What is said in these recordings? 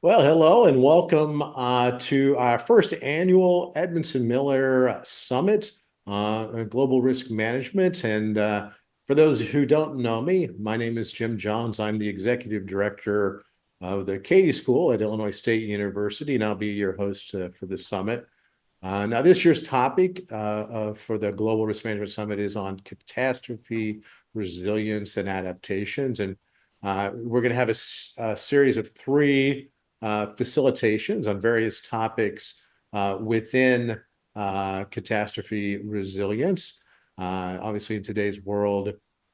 Well, hello and welcome to our first annual Edmondson Miller Summit on Global Risk Management. And for those who don't know me, my name is Jim Johns. I'm the Executive Director of the Katie School at Illinois State University, and I'll be your host for the summit. Now, this year's topic for the Global Risk Management Summit is on catastrophe resilience and adaptations. And we're going to have a series of three facilitations on various topics within catastrophe resilience. Obviously, in today's world,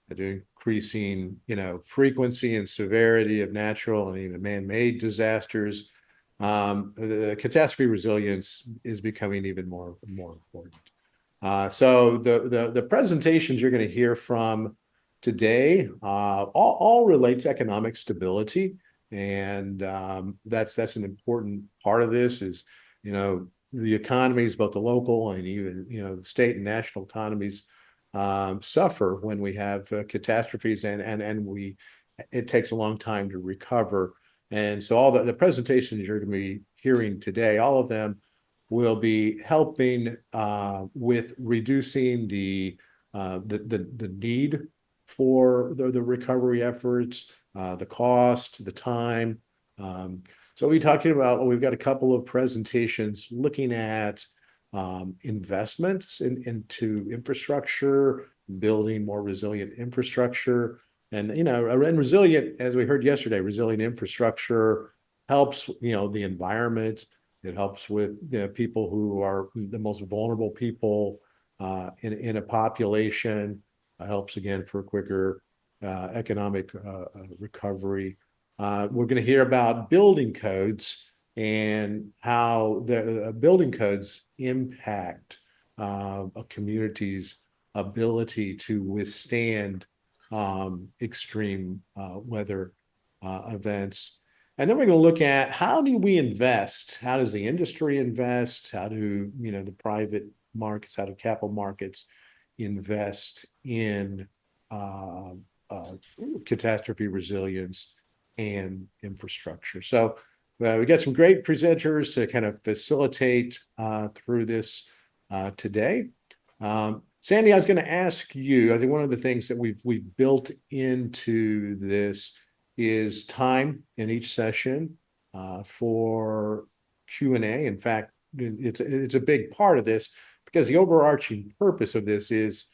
the increasing, frequency and severity of natural and even man-made disasters, the catastrophe resilience is becoming even more important. So the presentations you're going to hear from today all relate to economic stability, and that's an important part of this. Is the economies, both the local and even state and national economies, suffer when we have catastrophes, and it takes a long time to recover. And so all the presentations you're going to be hearing today, all of them will be helping with reducing the need for the recovery efforts, the cost, the time. So we're talking about, we've got a couple of presentations looking at investments into infrastructure, building more resilient infrastructure. And, and resilient, as we heard yesterday, resilient infrastructure helps, the environment. It helps with people who are the most vulnerable people in a population. Helps again for quicker economic recovery. We're going to hear about building codes and how the building codes impact a community's ability to withstand extreme weather events. And then we're going to look at, how do we invest? How does the industry invest? How do the private markets, how do capital markets invest in catastrophe resilience and infrastructure? So we got some great presenters to kind of facilitate through this today. Sandy, I was going to ask you, I think one of the things that we've built into this is time in each session for Q&A. In fact, it's a big part of this, because the overarching purpose of this is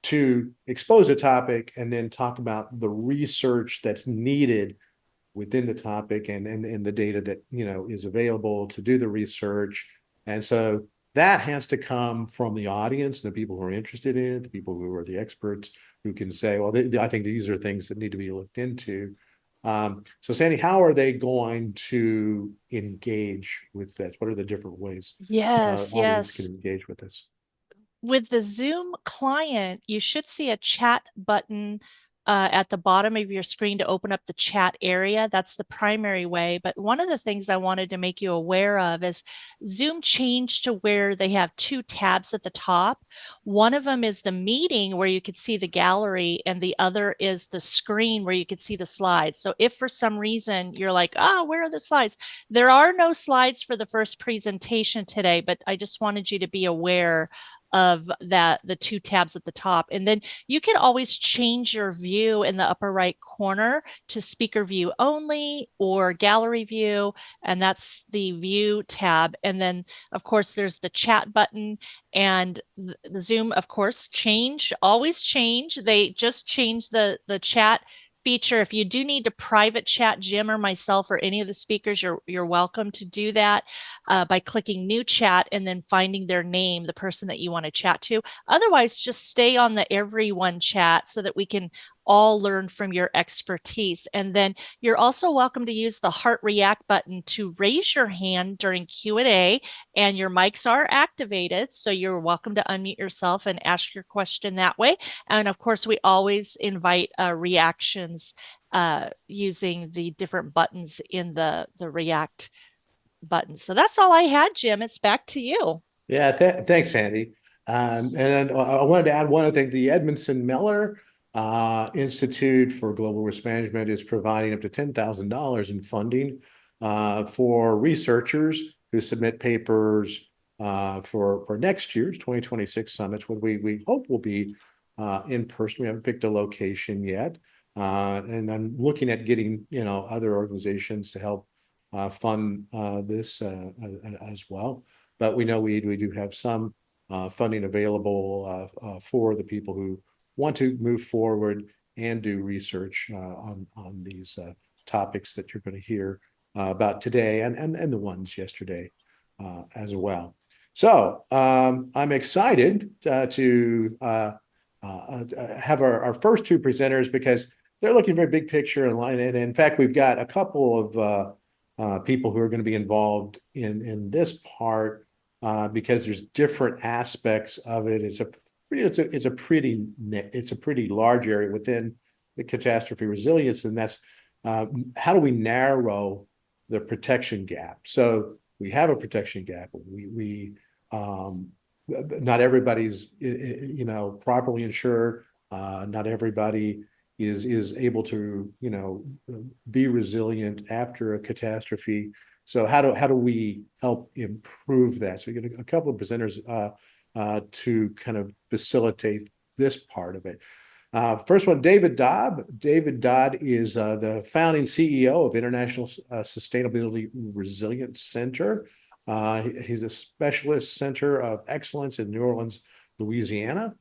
to expose a topic and then talk about the research that's needed within the topic, and the data that is available to do the research. And so that has to come from the audience, the people who are interested in it, the people who are the experts, who can say, well, I think these are things that need to be looked into. So Sandy, how are they going to engage with this? What are the different ways Yes, audience can yes. engage with this? With the Zoom client, you should see a chat button at the bottom of your screen to open up the chat area. That's the primary way. But one of the things I wanted to make you aware of is Zoom changed to where they have two tabs at the top. One of them is the meeting where you could see the gallery, and the other is the screen where you could see the slides. So if for some reason you're like, oh, where are the slides? There are no slides for the first presentation today, but I just wanted you to be aware of that, the two tabs at the top. And then you can always change your view in the upper right corner to speaker view only or gallery view, and that's the view tab. And then of course there's the chat button, and the Zoom, of course, always change. They just changed the chat feature. If you do need to private chat Jim or myself or any of the speakers, you're welcome to do that by clicking new chat and then finding their name, the person that you want to chat to. Otherwise, just stay on the everyone chat so that we can all learn from your expertise. And then you're also welcome to use the heart react button to raise your hand during Q&A, and your mics are activated, so you're welcome to unmute yourself and ask your question that way. And of course, we always invite reactions using the different buttons in the react button. So that's all I had, Jim. It's back to you. Yeah, thanks, Andy. And I wanted to add one other thing. The Edmondson Miller Institute for Global Risk Management is providing up to $10,000 in funding for researchers who submit papers for next year's 2026 summits, what we hope will be in person. We haven't picked a location yet. And I'm looking at getting, other organizations to help fund this as well. But we know we do have some funding available for the people who want to move forward and do research on these topics that you're going to hear about today and the ones yesterday as well. So I'm excited to have our first two presenters because they're looking very big picture and in fact, we've got a couple of people who are going to be involved in this part because there's different aspects of it. It's a pretty large area within the catastrophe resilience, and that's how do we narrow the protection gap? So we have a protection gap. We not everybody's properly insured. Not everybody is able to be resilient after a catastrophe. So how do we help improve that? So we get a couple of presenters to kind of facilitate this part of it. First one, David Dodd. David Dodd is the founding CEO of International Sustainability Resilience Center. He's a specialist center of excellence in New Orleans, Louisiana.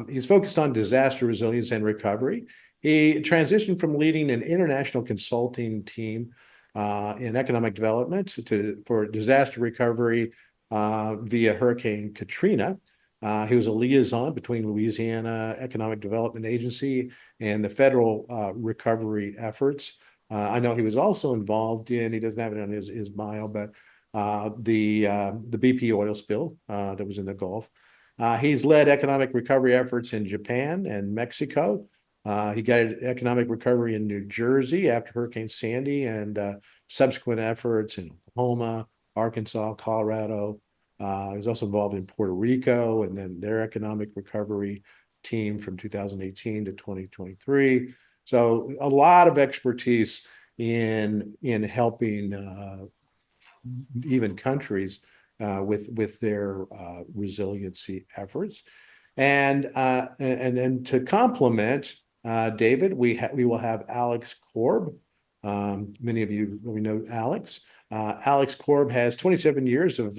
He's focused on disaster resilience and recovery. He transitioned from leading an international consulting team in economic development for disaster recovery via Hurricane Katrina. He was a liaison between Louisiana Economic Development Agency and the federal recovery efforts. I know he was also involved in, he doesn't have it on his bio, but the BP oil spill that was in the Gulf. He's led economic recovery efforts in Japan and Mexico. He guided economic recovery in New Jersey after Hurricane Sandy and subsequent efforts in Oklahoma, Arkansas, Colorado. He was also involved in Puerto Rico and then their economic recovery team from 2018 to 2023. So a lot of expertise in helping even countries with their resiliency efforts. And then to complement David, we will have Alex Korb. Many of you we know Alex. Alex Korb has 27 years of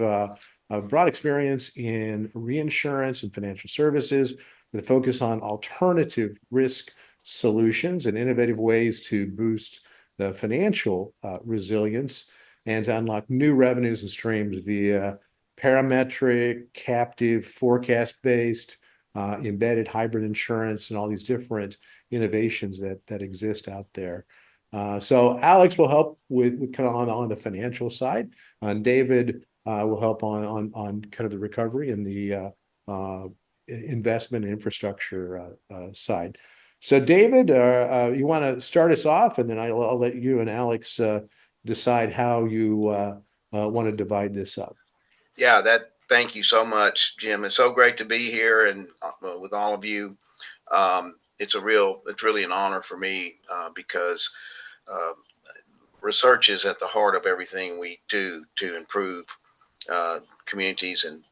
broad experience in reinsurance and financial services with a focus on alternative risk solutions and innovative ways to boost the financial resilience and to unlock new revenues and streams via parametric, captive, forecast-based, embedded hybrid insurance, and all these different innovations that exist out there. So Alex will help with kind of on the financial side, and David will help on kind of the recovery and the investment and infrastructure side. So David, you want to start us off, and then I'll let you and Alex decide how you want to divide this up. Yeah, thank you so much, Jim. It's so great to be here and with all of you. It's really an honor for me because research is at the heart of everything we do to improve communities and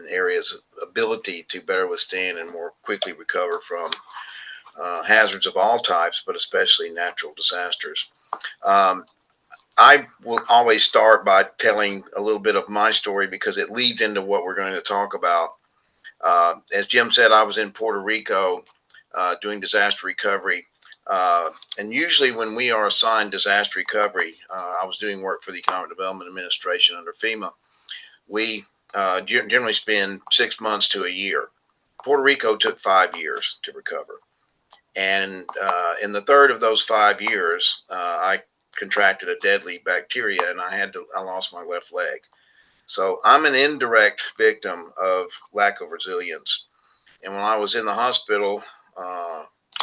areas' ability to better withstand and more quickly recover from hazards of all types, but especially natural disasters. I will always start by telling a little bit of my story because it leads into what we're going to talk about. As Jim said, I was in Puerto Rico doing disaster recovery. And usually when we are assigned disaster recovery, I was doing work for the Economic Development Administration under FEMA. We generally spend 6 months to a year. Puerto Rico took 5 years to recover. And in the third of those 5 years, I contracted a deadly bacteria and I lost my left leg. So I'm an indirect victim of lack of resilience. And when I was in the hospital,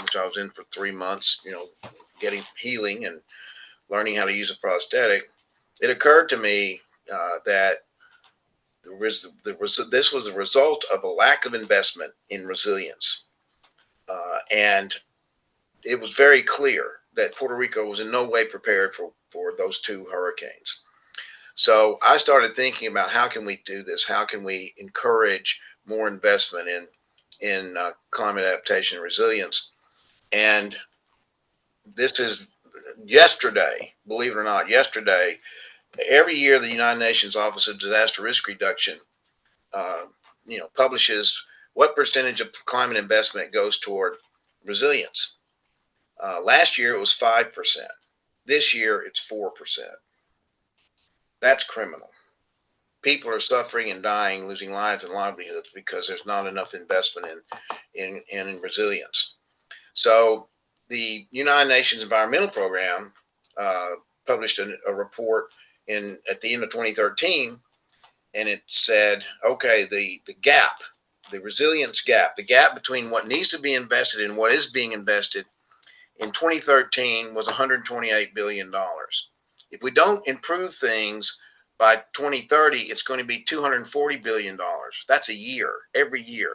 which I was in for 3 months, getting healing and learning how to use a prosthetic, it occurred to me that this was a result of a lack of investment in resilience. And it was very clear that Puerto Rico was in no way prepared for those two hurricanes. So I started thinking about how can we do this? How can we encourage more investment in climate adaptation and resilience? And this is yesterday, believe it or not, yesterday. Every year, the United Nations Office of Disaster Risk Reduction, uh, publishes what percentage of climate investment goes toward resilience. Last year, it was 5%. This year, it's 4%. That's criminal. People are suffering and dying, losing lives and livelihoods because there's not enough investment in resilience. So the United Nations Environmental Program published a report at the end of 2013, and it said, okay, the gap, the resilience gap, the gap between what needs to be invested and what is being invested in 2013 was $128 billion. If we don't improve things by 2030, it's going to be $240 billion. That's a year, every year.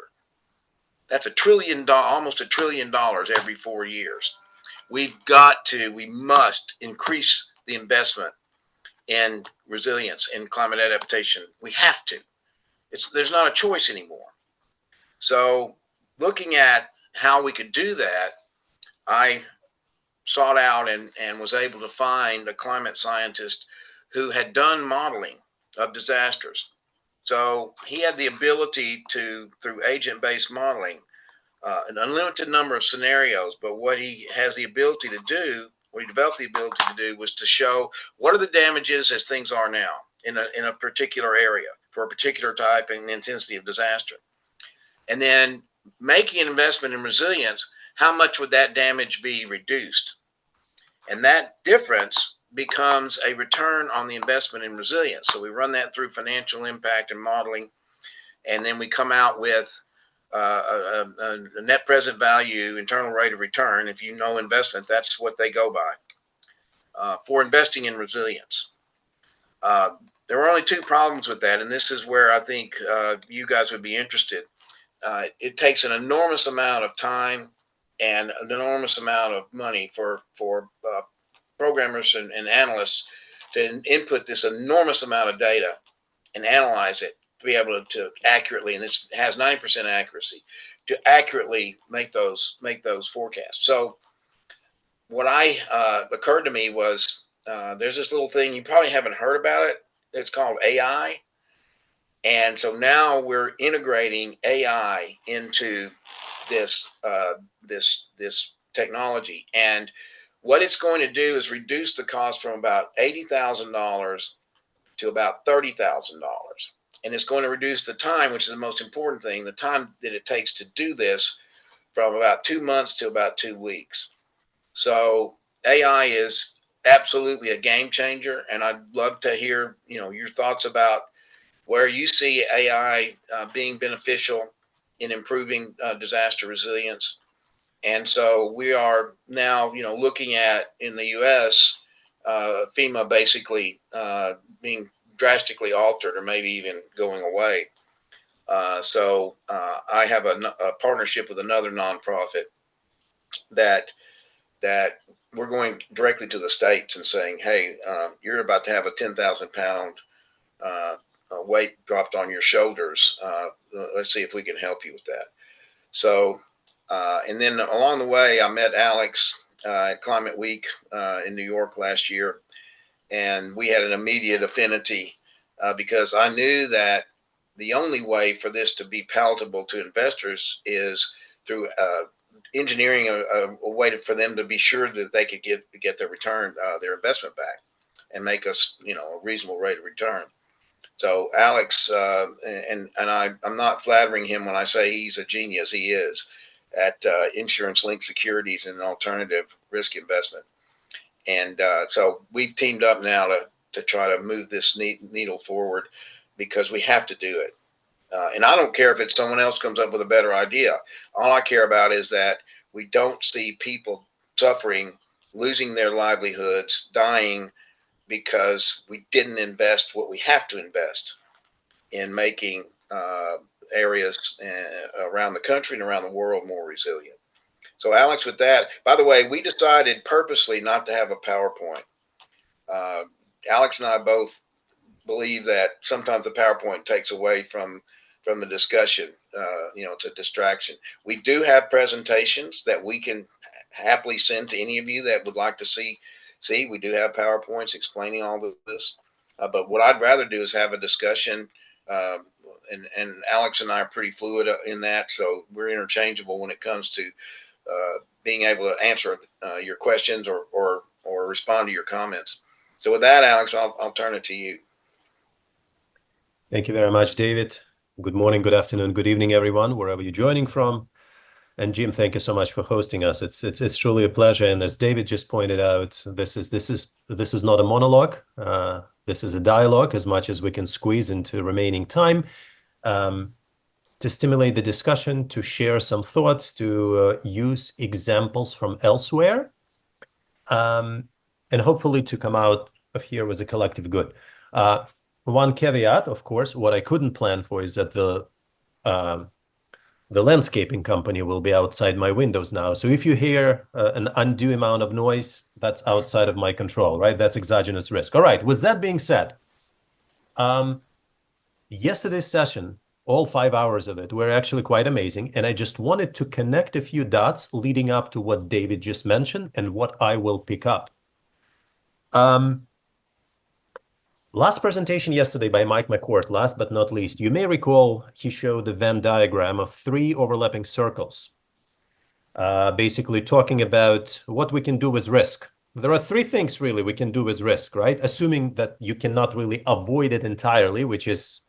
That's almost $1 trillion every 4 years. We must increase the investment in resilience and climate adaptation. We have to. There's not a choice anymore. So looking at how we could do that, I sought out and was able to find a climate scientist who had done modeling of disasters. So he had the ability to, through agent-based modeling, an unlimited number of scenarios. But what he has the ability to do, what he developed the ability to do, was to show what are the damages as things are now in a particular area for a particular type and intensity of disaster. And then making an investment in resilience, how much would that damage be reduced? And that difference becomes a return on the investment in resilience. So we run that through financial impact and modeling, and then we come out with a net present value internal rate of return. If you know investment, that's what they go by for investing in resilience. There are only two problems with that, and this is where I think you guys would be interested. It takes an enormous amount of time and an enormous amount of money for programmers and analysts to input this enormous amount of data and analyze it to be able to accurately, and this has 90% accuracy, to accurately make those forecasts. So what occurred to me was there's this little thing, you probably haven't heard about it. It's called AI. And so now we're integrating AI into this technology, and what it's going to do is reduce the cost from about $80,000 to about $30,000, and it's going to reduce the time, which is the most important thing, the time that it takes to do this, from about 2 months to about 2 weeks. So AI is absolutely a game changer, and I'd love to hear your thoughts about where you see AI being beneficial in improving disaster resilience. And so we are now, looking at in the U.S., FEMA basically being drastically altered or maybe even going away. So I have a partnership with another nonprofit that we're going directly to the states and saying, hey, you're about to have a 10,000 pound weight dropped on your shoulders. Let's see if we can help you with that. So, and then along the way, I met Alex at Climate Week in New York last year, and we had an immediate affinity because I knew that the only way for this to be palatable to investors is through engineering a way for them to be sure that they could get their return, their investment back, and make us, a reasonable rate of return. So Alex, and I'm not flattering him when I say he's a genius. He is at insurance-linked securities and alternative risk investment. And so we've teamed up now to try to move this needle forward because we have to do it. And I don't care if it's someone else comes up with a better idea. All I care about is that we don't see people suffering, losing their livelihoods, dying because we didn't invest what we have to invest in making areas around the country and around the world more resilient. So Alex, with that, by the way, we decided purposely not to have a PowerPoint. Uh, Alex and I both believe that sometimes the PowerPoint takes away from the discussion. It's a distraction. We do have presentations that we can happily send to any of you that would like to see. We do have PowerPoints explaining all of this. But what I'd rather do is have a discussion. Uh, and Alex and I are pretty fluid in that, so we're interchangeable when it comes to being able to answer your questions or respond to your comments. So with that, Alex, I'll turn it to you. Thank you very much, David. Good morning, good afternoon, good evening, everyone, wherever you're joining from. And Jim, thank you so much for hosting us. It's truly a pleasure. And as David just pointed out, this is not a monologue. This is a dialogue, as much as we can squeeze into remaining time, to stimulate the discussion, to share some thoughts, to use examples from elsewhere, and hopefully to come out of here with a collective good. One caveat, of course, what I couldn't plan for is that the landscaping company will be outside my windows now. So if you hear an undue amount of noise, that's outside of my control, right? That's exogenous risk. All right, with that being said, yesterday's session, all 5 hours of it, were actually quite amazing. And I just wanted to connect a few dots leading up to what David just mentioned and what I will pick up. Last presentation yesterday by Mike McCourt, last but not least, you may recall he showed a Venn diagram of 3 overlapping circles, basically talking about what we can do with risk. There are 3 things really we can do with risk, right? Assuming that you cannot really avoid it entirely, which is,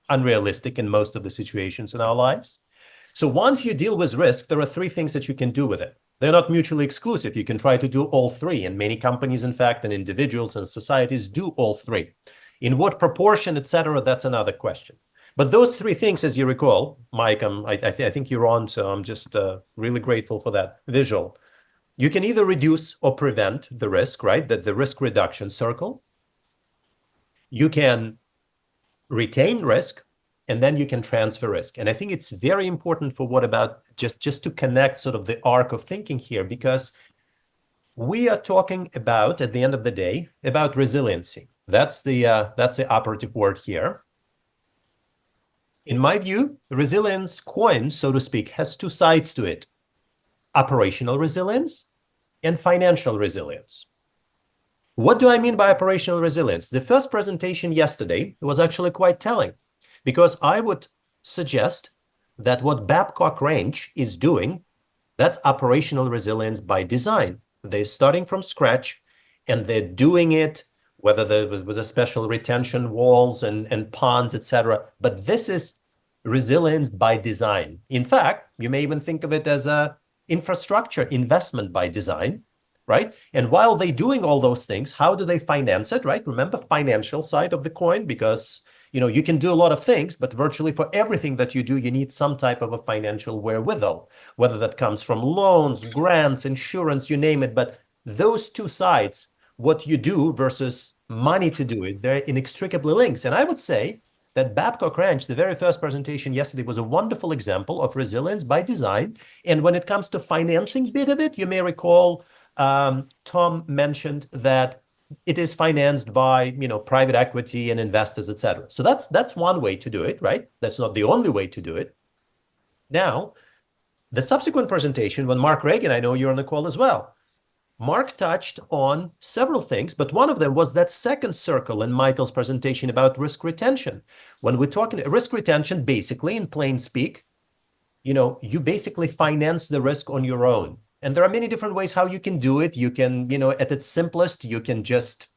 unrealistic in most of the situations in our lives. So once you deal with risk, there are 3 things that you can do with it. They're not mutually exclusive. You can try to do all 3. And many companies, in fact, and individuals and societies do all 3. In what proportion, etc., that's another question. But those 3 things, as you recall, Mike, I think you're on, so I'm just really grateful for that visual. You can either reduce or prevent the risk, right? The risk reduction circle. You can retain risk, and then you can transfer risk. And I think it's very important for what about just to connect sort of the arc of thinking here, because we are talking about, at the end of the day, about resiliency. That's the operative word here. In my view, the resilience coin, so to speak, has 2 sides to it: operational resilience and financial resilience. What do I mean by operational resilience? The first presentation yesterday was actually quite telling, because I would suggest that what Babcock Ranch is doing, that's operational resilience by design. They're starting from scratch, and they're doing it, whether there was a special retention walls and ponds, etc. But this is resilience by design. In fact, you may even think of it as a infrastructure investment by design, right? And while they're doing all those things, how do they finance it, right? Remember, financial side of the coin, because you can do a lot of things, but virtually for everything that you do, you need some type of a financial wherewithal, whether that comes from loans, grants, insurance, you name it. But those 2 sides, what you do versus money to do it, they're inextricably linked. And I would say that Babcock Ranch, the very first presentation yesterday, was a wonderful example of resilience by design. And when it comes to financing bit of it, you may recall Tom mentioned that it is financed by, private equity and investors, etc. So that's one way to do it, right? That's not the only way to do it. Now, the subsequent presentation, when Mark Reagan, I know you're on the call as well, Mark touched on several things, but one of them was that second circle in Michael's presentation about risk retention. When we're talking risk retention, basically, in plain speak, you basically finance the risk on your own. And there are many different ways how you can do it. You can, at its simplest, you can just,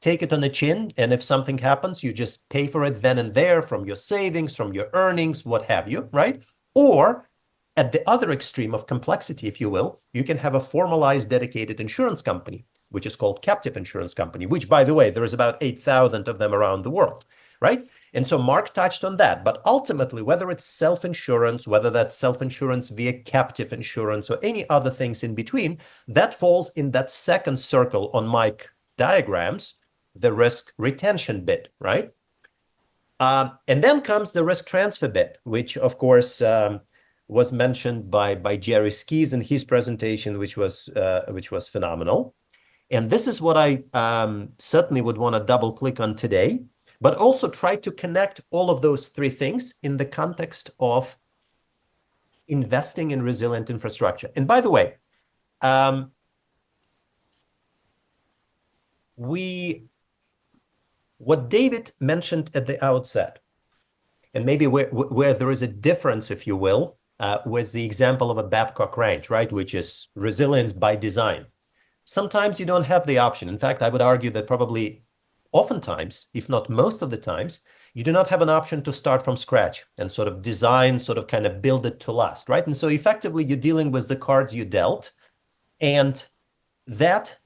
take it on the chin. And if something happens, you just pay for it then and there from your savings, from your earnings, what have you, right? Or at the other extreme of complexity, if you will, you can have a formalized dedicated insurance company, which is called captive insurance company, which, by the way, there is about 8,000 of them around the world, right? And so Mark touched on that. But ultimately, whether it's self-insurance, whether that's self-insurance via captive insurance or any other things in between, that falls in that second circle on Mike diagrams, the risk retention bit, right? And then comes the risk transfer bit, which, of course, was mentioned by Jerry Skies in his presentation, which was phenomenal. And this is what I certainly would want to double click on today, but also try to connect all of those three things in the context of investing in resilient infrastructure. And by the way, what David mentioned at the outset, and maybe where there is a difference, if you will, was the example of a Babcock range, right? Which is resilience by design. Sometimes you don't have the option. In fact, I would argue that probably oftentimes, if not most of the times, you do not have an option to start from scratch and sort of design, sort of kind of build it to last, right? And so effectively, you're dealing with the cards you dealt, and that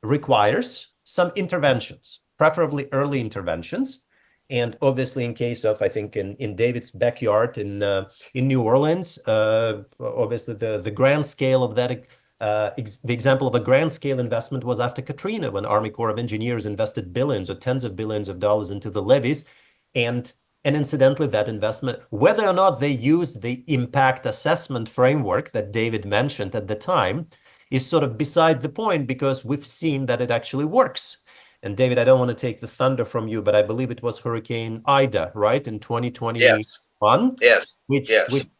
requires some interventions, preferably early interventions. And obviously, in case of, I think, in David's backyard in New Orleans, obviously the grand scale of that, the example of a grand scale investment was after Katrina, when Army Corps of Engineers invested billions or tens of billions of dollars into the levees. And incidentally, that investment, whether or not they used the impact assessment framework that David mentioned at the time, is sort of beside the point, because we've seen that it actually works. And David, I don't want to take the thunder from you, but I believe it was Hurricane Ida, right, in 2021? Yes. Which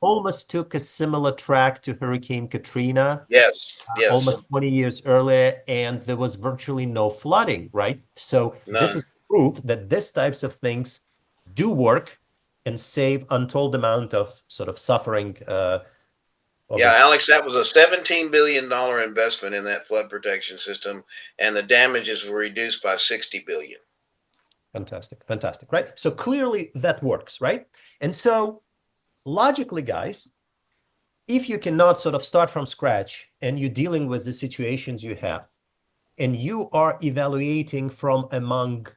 almost took a similar track to Hurricane Katrina. Yes. Almost 20 years earlier, and there was virtually no flooding, right? So this is proof that these types of things do work and save untold amount of sort of suffering. Yeah, Alex, that was a $17 billion investment in that flood protection system, and the damages were reduced by 60 billion. Fantastic, fantastic, right? So clearly that works, right? And so logically, guys, if you cannot sort of start from scratch and you're dealing with the situations you have, and you are evaluating from among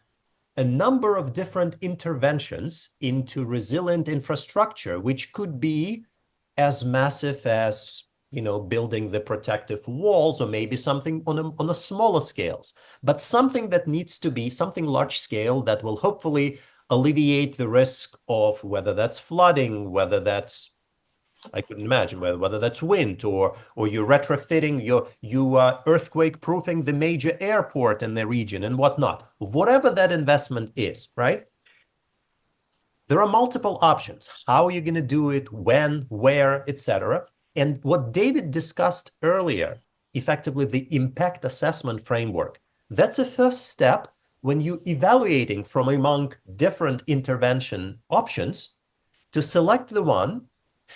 a number of different interventions into resilient infrastructure, which could be as massive as, you know, building the protective walls, or maybe something on a smaller scales, but something that needs to be something large scale that will hopefully alleviate the risk of whether that's flooding, whether that's, I couldn't imagine, whether that's wind, or you're retrofitting, you earthquake proofing the major airport in the region and whatnot, whatever that investment is, right? There are multiple options. How are you going to do it, when, where, etc. And what David discussed earlier, effectively the impact assessment framework, that's a first step when you're evaluating from among different intervention options to select the one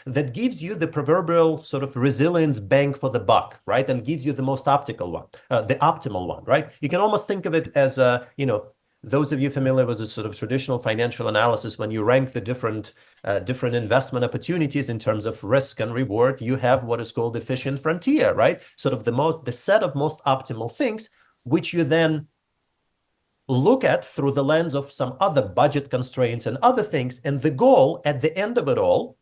that gives you the proverbial sort of resilience bang for the buck, right? And gives you the most the optimal one, right? You can almost think of it as, you know, those of you familiar with the sort of traditional financial analysis, when you rank the different investment opportunities in terms of risk and reward, you have what is called efficient frontier, right? Sort of the set of most optimal things, which you then look at through the lens of some other budget constraints and other things. And the goal at the end of it all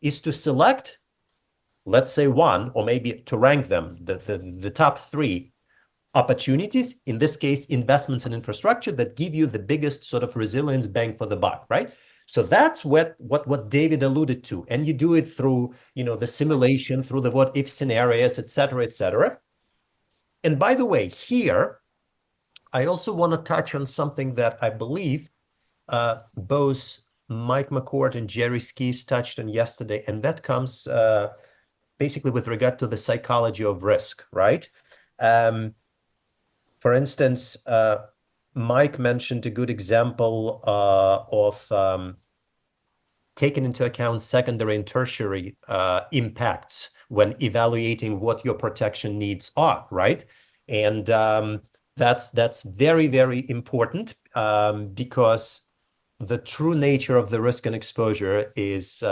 is to select, let's say, one, or maybe to rank them, the top three opportunities, in this case, investments in infrastructure that give you the biggest sort of resilience bang for the buck, right? So that's what David alluded to. And you do it through, you know, the simulation, through the what if scenarios, et cetera, et cetera. And by the way, here, I also want to touch on something that I believe both Mike McCourt and Jerry Skies touched on yesterday, and that comes basically with regard to the psychology of risk, right? For instance, Mike mentioned a good example of taking into account secondary and tertiary impacts when evaluating what your protection needs are, right? And that's very, very important because the true nature of the risk and exposure is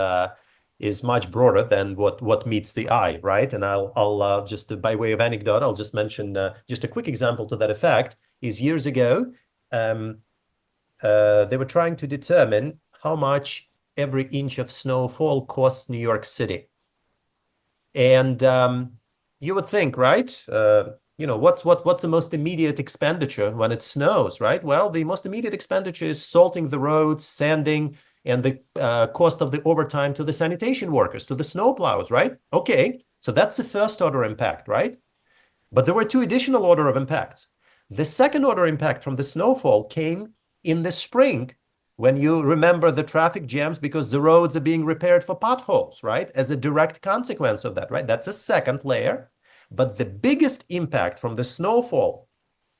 much broader than what meets the eye, right? And I'll just, by way of anecdote, I'll just mention just a quick example to that effect. Is years ago, they were trying to determine how much every inch of snowfall costs New York City. And you would think, right? You know, what's the most immediate expenditure when it snows, right? Well, the most immediate expenditure is salting the roads, sanding, and the cost of the overtime to the sanitation workers, to the snowplows, right? Okay, so that's the first order impact, right? But there were two additional order of impacts. The second order impact from the snowfall came in the spring, when you remember the traffic jams because the roads are being repaired for potholes, right? As a direct consequence of that, right? That's a second layer. But the biggest impact from the snowfall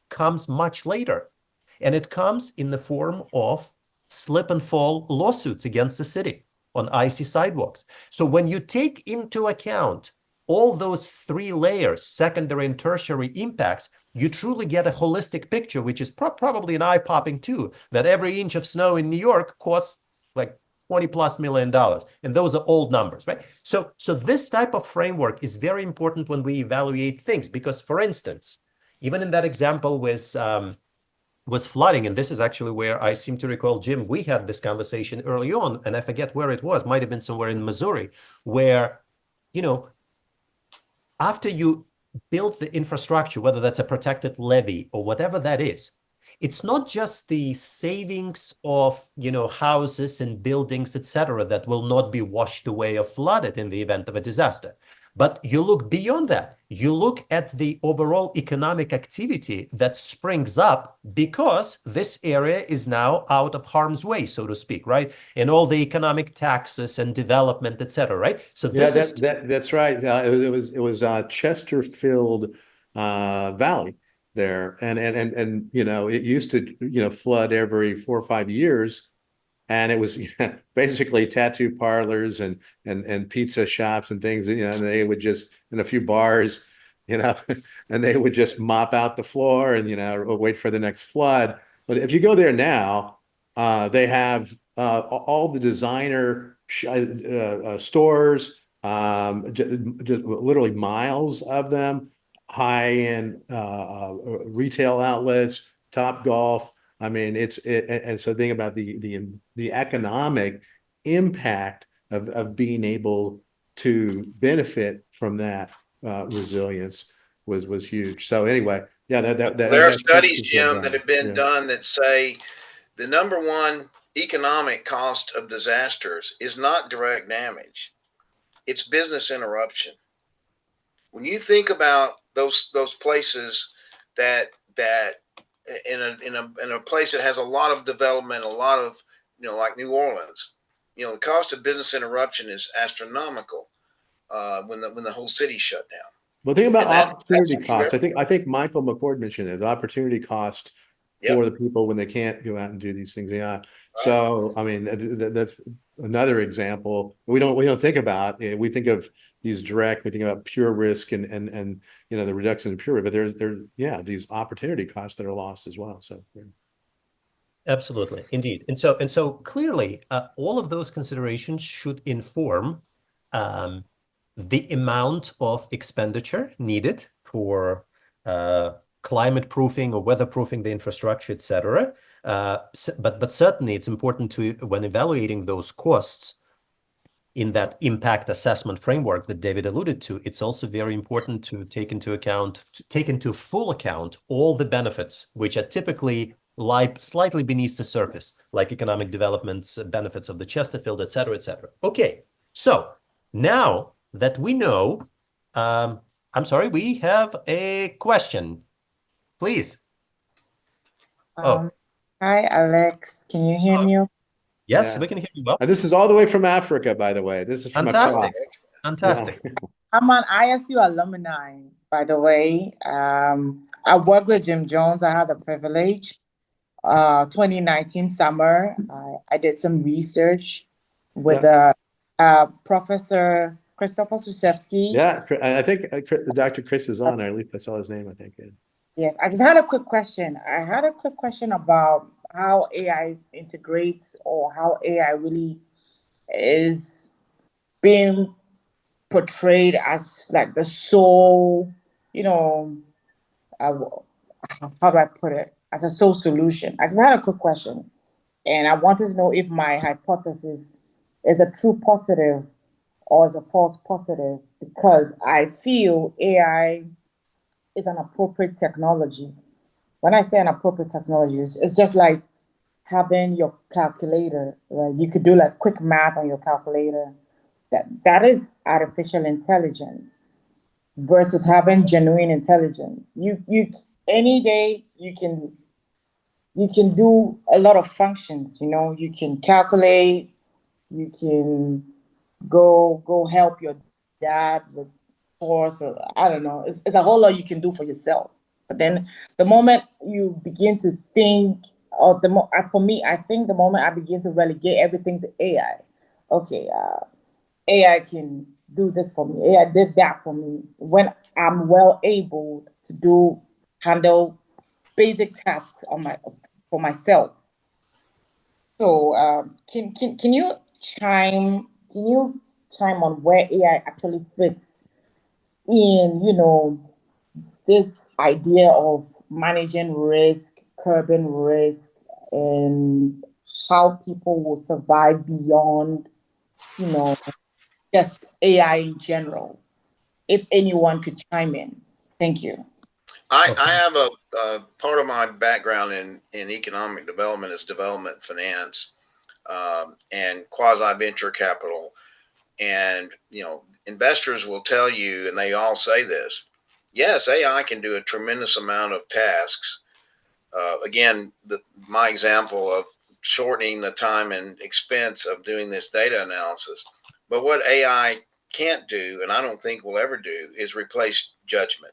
comes much later. And it comes in the form of slip and fall lawsuits against the city on icy sidewalks. So when you take into account all those three layers, secondary and tertiary impacts, you truly get a holistic picture, which is probably an eye-popping too, that every inch of snow in New York costs like $20+ million. And those are old numbers, right? So this type of framework is very important when we evaluate things, because, for instance, even in that example was flooding, and this is actually where I seem to recall, Jim, we had this conversation early on, and I forget where it was, might have been somewhere in Missouri, where, you know, after you build the infrastructure, whether that's a protected levee or whatever that is, it's not just the savings of, you know, houses and buildings, etc., that will not be washed away or flooded in the event of a disaster. But you look beyond that. You look at the overall economic activity that springs up because this area is now out of harm's way, so to speak, right? And all the economic taxes and development, etc., right? So Yeah, this that's right. It was Chesterfield Valley there, and you know, it used to, you know, flood every 4 or 5 years, and it was basically tattoo parlors and pizza shops and things, you know, and they would just, in a few bars, you know, and they would just mop out the floor and, you know, wait for the next flood. But if you go there now, they have all the designer stores, just literally miles of them, high-end retail outlets, Top Golf. I mean, and so think about the economic impact of being able to benefit from that resilience was huge. So anyway, yeah, There are that's studies, Chesterfield Jim, that Valley. have been Yeah. done that say the number one economic cost of disasters is not direct damage, it's business interruption. When you think about those places that in a place that has a lot of development, a lot of, you know, like New Orleans, you know, the cost of business interruption is astronomical when the whole city shut down. Well, think about And that's opportunity true costs. everywhere. I think Michael McCord mentioned it, opportunity cost Yep. for the people when they can't go out and do these things. Yeah. Right. So I mean, that's another example we don't think about. We think of these direct, we think about pure risk and you know, the reduction in pure risk, but there's yeah, these opportunity costs that are lost as well. So yeah. Absolutely, indeed. And so clearly, all of those considerations should inform the amount of expenditure needed for climate proofing or weather proofing the infrastructure, etc. But certainly it's important to, when evaluating those costs in that impact assessment framework that David alluded to, it's also very important to take into full account all the benefits, which are typically lie slightly beneath the surface, like economic developments, benefits of the Chesterfield, et cetera, et cetera. Okay, so now that we know, I'm sorry, we have a question, please. Hi, Alex. Can you hear me? Yes, Yeah. we can hear you well. And this is all the way from Africa, by the way. This is from Fantastic. Accra. Fantastic. Yeah. I'm an ISU alumni, by the way. I work with Jim Jones. I had the privilege. 2019 summer, I did some research with Professor Christopher Susevsky. Yeah, I think Dr. Chris is on. Or at least I saw his name, I think. Yeah. Yes, I just had a quick question. I had a quick question about how AI integrates, or how AI really is being portrayed as like the sole, you know, uh, how do I put it? As a sole solution. I just had a quick question, and I wanted to know if my hypothesis is a true positive or is a false positive, because I feel AI is an appropriate technology. When I say an appropriate technology, it's just like having your calculator, right? You could do like quick math on your calculator. That is artificial intelligence versus having genuine intelligence. You any day you can do a lot of functions, you know, you can calculate, you can go help your dad with chores, or I don't know. It's a whole lot you can do for yourself. But then the moment you begin to think, or for me, I think the moment I begin to relegate everything to AI, okay, AI can do this for me. AI did that for me. When I'm well able to handle basic tasks for myself. So can you chime on where AI actually fits in, you know, this idea of managing risk, curbing risk, and how people will survive beyond, you know, just AI in general? If anyone could chime in. Thank you. I have a part of my background in economic development is development finance, and quasi venture capital. And, you know, investors will tell you, and they all say this, yes, AI can do a tremendous amount of tasks. Again, my example of shortening the time and expense of doing this data analysis. But what AI can't do, and I don't think will ever do, is replace judgment.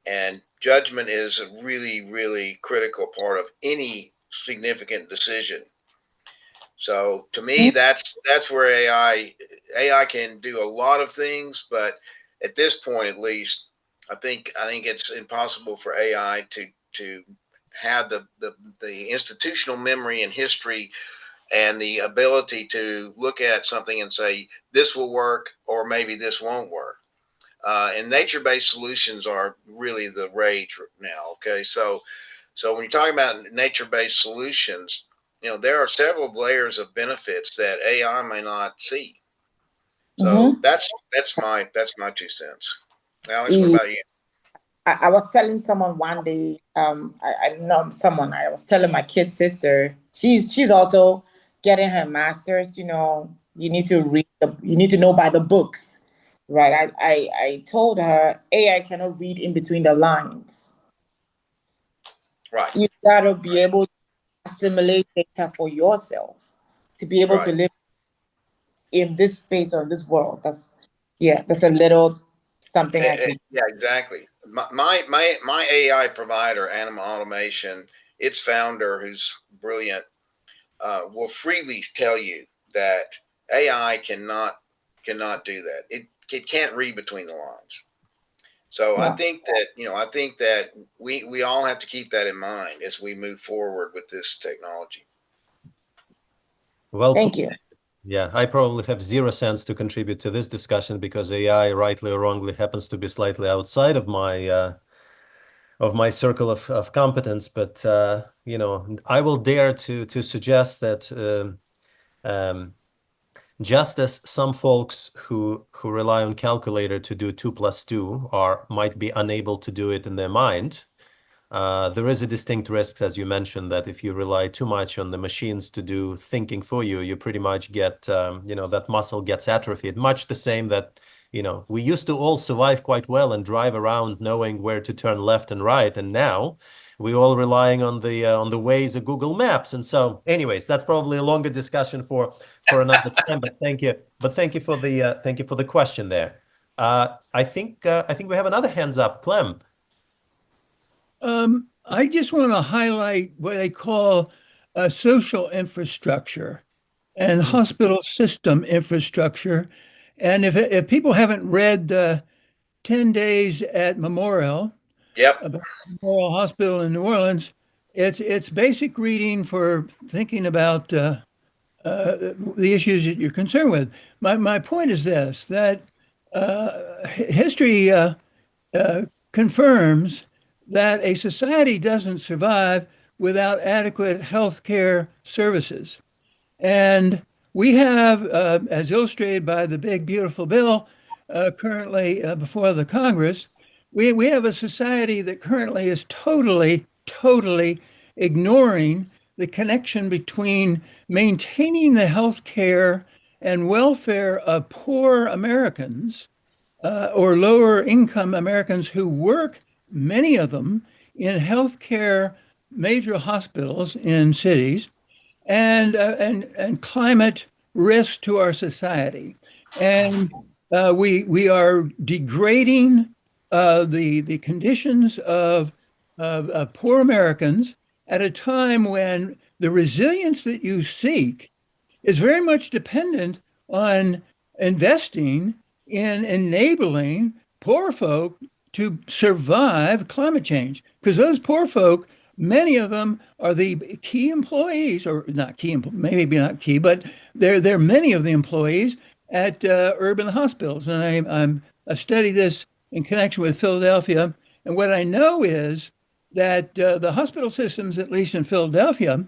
And judgment is a really, really critical part of any significant decision. So to me, that's where AI can do a lot of things, but at this point, at least, I think it's impossible for AI to have the institutional memory and history and the ability to look at something and say this will work or maybe this won't work. And nature-based solutions are really the rage now. Okay, so when you're talking about nature-based solutions, you know, there are several layers of benefits that AI may not see. So Mm-hmm. that's my 2 cents. Alex, what about you? I was telling someone one day, I know someone, I was telling my kid sister, she's also getting her master's, you know, you need to know by the books, right? I told her AI cannot read in between the lines. Right, You gotta be able to assimilate data for yourself to be able to right. live in this space or this world. That's a little something I can. Yeah, exactly. My AI provider, Anima Automation, its founder, who's brilliant, will freely tell you that AI cannot do that. It can't read between the lines. So I Yeah. think that we all have to keep that in mind as we move forward with this technology. Well Thank put. you. Yeah, I probably have 0 cents to contribute to this discussion because AI, rightly or wrongly, happens to be slightly outside of my circle of competence. But you know, I will dare to suggest that just as some folks who rely on calculator to do 2 + 2 might be unable to do it in their mind, there is a distinct risk, as you mentioned, that if you rely too much on the machines to do thinking for you, you pretty much get, you know, that muscle gets atrophied. Much the same that, you know, we used to all survive quite well and drive around knowing where to turn left and right, and now we're all relying on the Waze of Google Maps. And so, anyways, that's probably a longer discussion for another time. But thank you. But thank you for the question there. I think we have another hands up, Clem. I just want to highlight what they call social infrastructure and hospital system infrastructure. And if people haven't read 10 Days at Memorial, Yep. about Memorial Hospital in New Orleans, it's basic reading for thinking about the issues that you're concerned with. My point is this, that history confirms that a society doesn't survive without adequate health care services. And we have, as illustrated by the big, beautiful bill currently before the Congress, we have a society that currently is totally ignoring the connection between maintaining the health care and welfare of poor Americans or lower income Americans who work, many of them, in healthcare major hospitals in cities, and climate risk to our society. And we are degrading the conditions of poor Americans at a time when the resilience that you seek is very much dependent on investing in enabling poor folk to survive climate change. Because those poor folk, many of them are the key employees, or not key, maybe not key, but they're many of the employees at urban hospitals. And I've studied this in connection with Philadelphia. And what I know is that the hospital systems, at least in Philadelphia,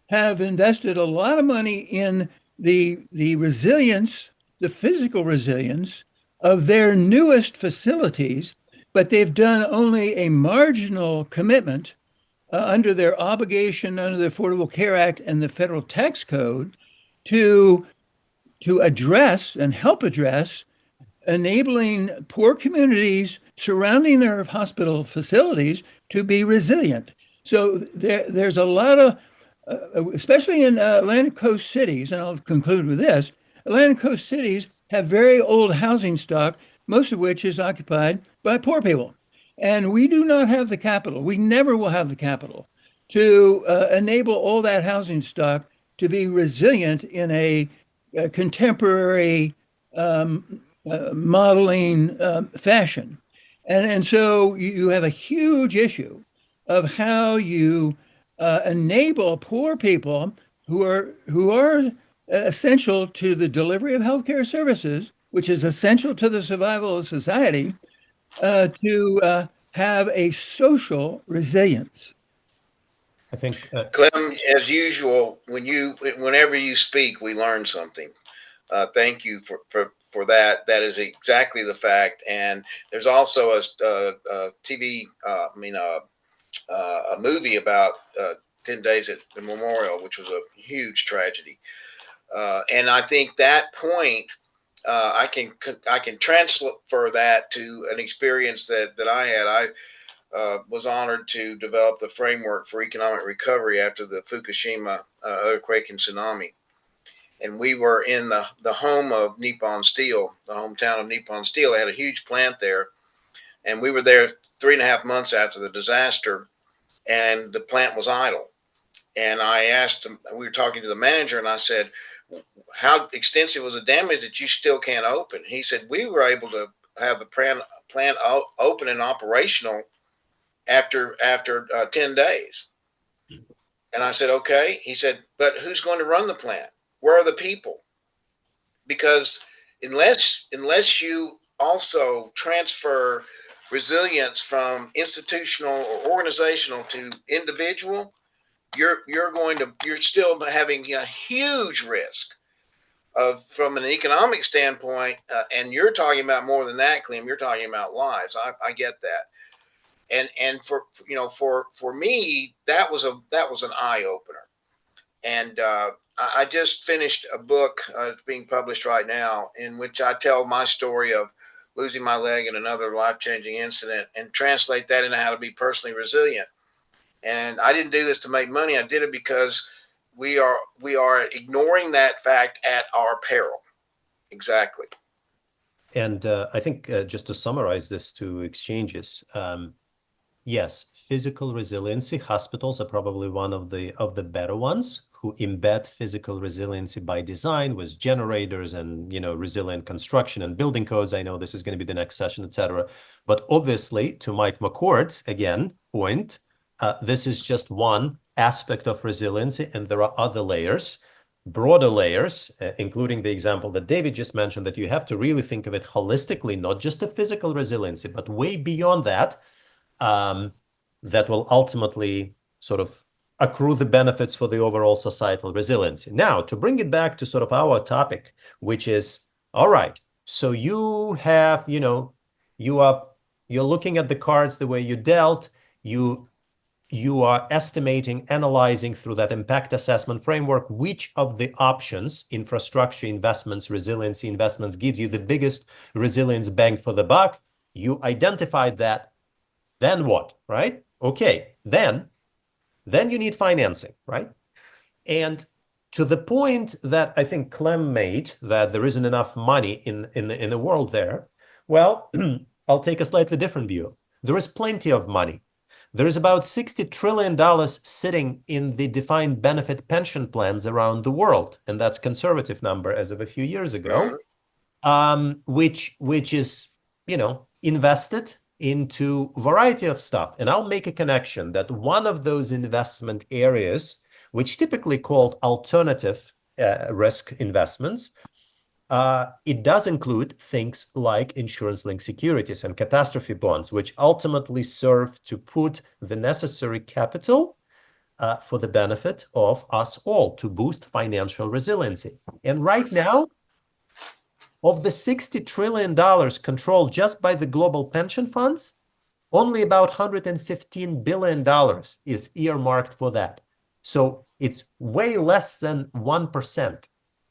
have invested a lot of money in the resilience, the physical resilience of their newest facilities, but they've done only a marginal commitment under their obligation under the Affordable Care Act and the federal tax code to address and help address enabling poor communities surrounding their hospital facilities to be resilient. So there's a lot of, especially in Atlantic Coast cities, and I'll conclude with this, Atlantic Coast cities have very old housing stock, most of which is occupied by poor people. And we do not have the capital. We never will have the capital to enable all that housing stock to be resilient in a contemporary modeling fashion. And so you have a huge issue of how you enable poor people who are essential to the delivery of healthcare services, which is essential to the survival of society, to have a social resilience. I think Clem, as usual, whenever you speak, we learn something. Thank you for that. That is exactly the fact. And there's also a TV, a movie about 10 Days at the Memorial, which was a huge tragedy. And I think that point, I can transfer that to an experience that I had. I was honored to develop the framework for economic recovery after the Fukushima earthquake and tsunami. And we were in the home of Nippon Steel, the hometown of Nippon Steel. They had a huge plant there. And we were there 3.5 months after the disaster, and the plant was idle. And I asked him, we were talking to the manager, and I said, how extensive was the damage that you still can't open? He said, we were able to have the plant open and operational after 10 days. And I said, okay. He said, but who's going to run the plant? Where are the people? Because unless you also transfer resilience from institutional or organizational to individual, you're still having a huge risk of, from an economic standpoint, and you're talking about more than that, Clem. You're talking about lives. I get that, and for me, that was an eye opener. And I just finished a book that's being published right now, in which I tell my story of losing my leg in another life-changing incident and translate that into how to be personally resilient. And I didn't do this to make money. I did it because we are ignoring that fact at our peril. Exactly. And I think just to summarize this to exchanges, yes, physical resiliency, hospitals are probably one of the better ones who embed physical resiliency by design with generators and, resilient construction and building codes. I know this is going to be the next session, etc. But obviously, to Mike McCourt's, again, point, this is just one aspect of resiliency, and there are other layers, broader layers, including the example that David just mentioned, that you have to really think of it holistically, not just a physical resiliency, but way beyond that, that will ultimately sort of accrue the benefits for the overall societal resiliency. Now, to bring it back to sort of our topic, which is, all right, so you have, you're looking at the cards the way you dealt, you you are estimating, analyzing through that impact assessment framework, which of the options, infrastructure investments, resiliency investments, gives you the biggest resilience bang for the buck. You identified that. Then what, right? Okay, then you need financing, right? And to the point that I think Clem made, that there isn't enough money in the world there, well, I'll take a slightly different view. There is plenty of money. There is about $60 trillion sitting in the defined benefit pension plans around the world, and that's a conservative number as of a few years ago, which is, invested into a variety of stuff. And I'll make a connection that one of those investment areas, which typically called alternative risk investments, it does include things like insurance-linked securities and catastrophe bonds, which ultimately serve to put the necessary capital for the benefit of us all to boost financial resiliency. And right now, of the $60 trillion controlled just by the global pension funds, only about $115 billion is earmarked for that. So it's way less than 1%,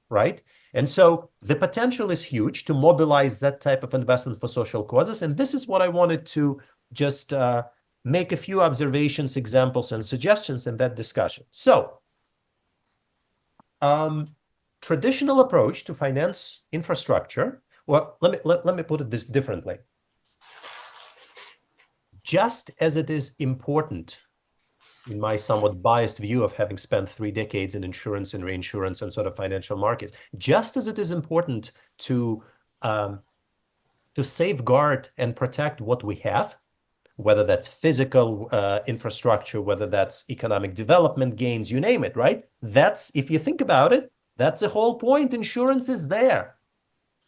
right? And so the potential is huge to mobilize that type of investment for social causes. And this is what I wanted to just make a few observations, examples, and suggestions in that discussion. So, traditional approach to finance infrastructure, well, let me put it this differently. Just as it is important, in my somewhat biased view of having spent 3 decades in insurance and reinsurance and sort of financial markets, just as it is important to safeguard and protect what we have, whether that's physical infrastructure, whether that's economic development gains, you name it, right? That's, if you think about it, that's the whole point. Insurance is there,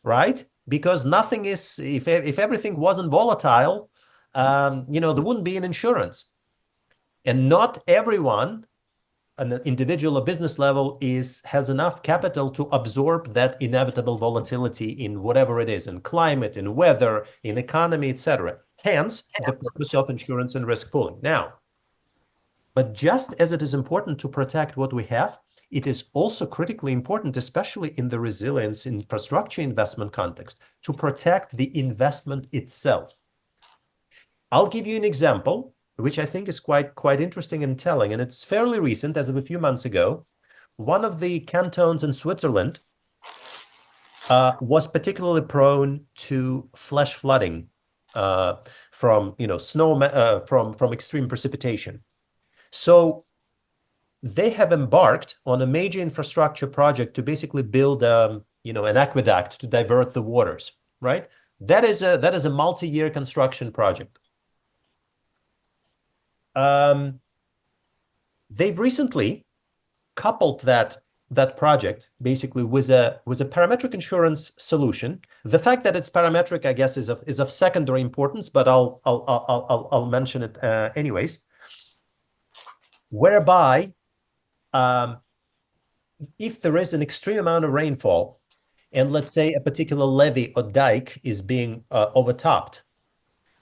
right? Because nothing is, if everything wasn't volatile, there wouldn't be an insurance. And not everyone, an individual or business level, has enough capital to absorb that inevitable volatility in whatever it is, in climate, in weather, in economy, etc. Hence, the purpose of insurance and risk pooling. Now, but just as it is important to protect what we have, it is also critically important, especially in the resilience infrastructure investment context, to protect the investment itself. I'll give you an example, which I think is quite interesting and telling, and it's fairly recent, as of a few months ago. One of the cantons in Switzerland was particularly prone to flash flooding from snow from extreme precipitation. So they have embarked on a major infrastructure project to basically build an aqueduct to divert the waters, right? That is a multi-year construction project. They've recently coupled that project basically with a parametric insurance solution. The fact that it's parametric, I guess, is of secondary importance, but I'll mention it anyways. Whereby, if there is an extreme amount of rainfall, and let's say a particular levee or dike is being overtopped,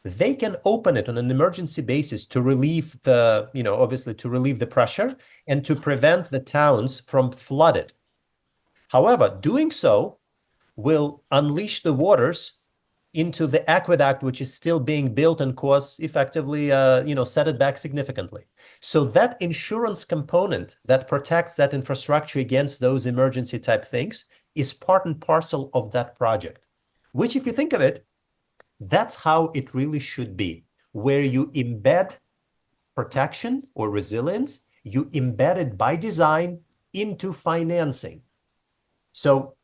they can open it on an emergency basis to relieve obviously to relieve the pressure and to prevent the towns from flooded. However, doing so will unleash the waters into the aqueduct, which is still being built, and cause effectively, set it back significantly. So that insurance component that protects that infrastructure against those emergency type things is part and parcel of that project, which, if you think of it, that's how it really should be, where you embed protection or resilience, you embed it by design into financing. So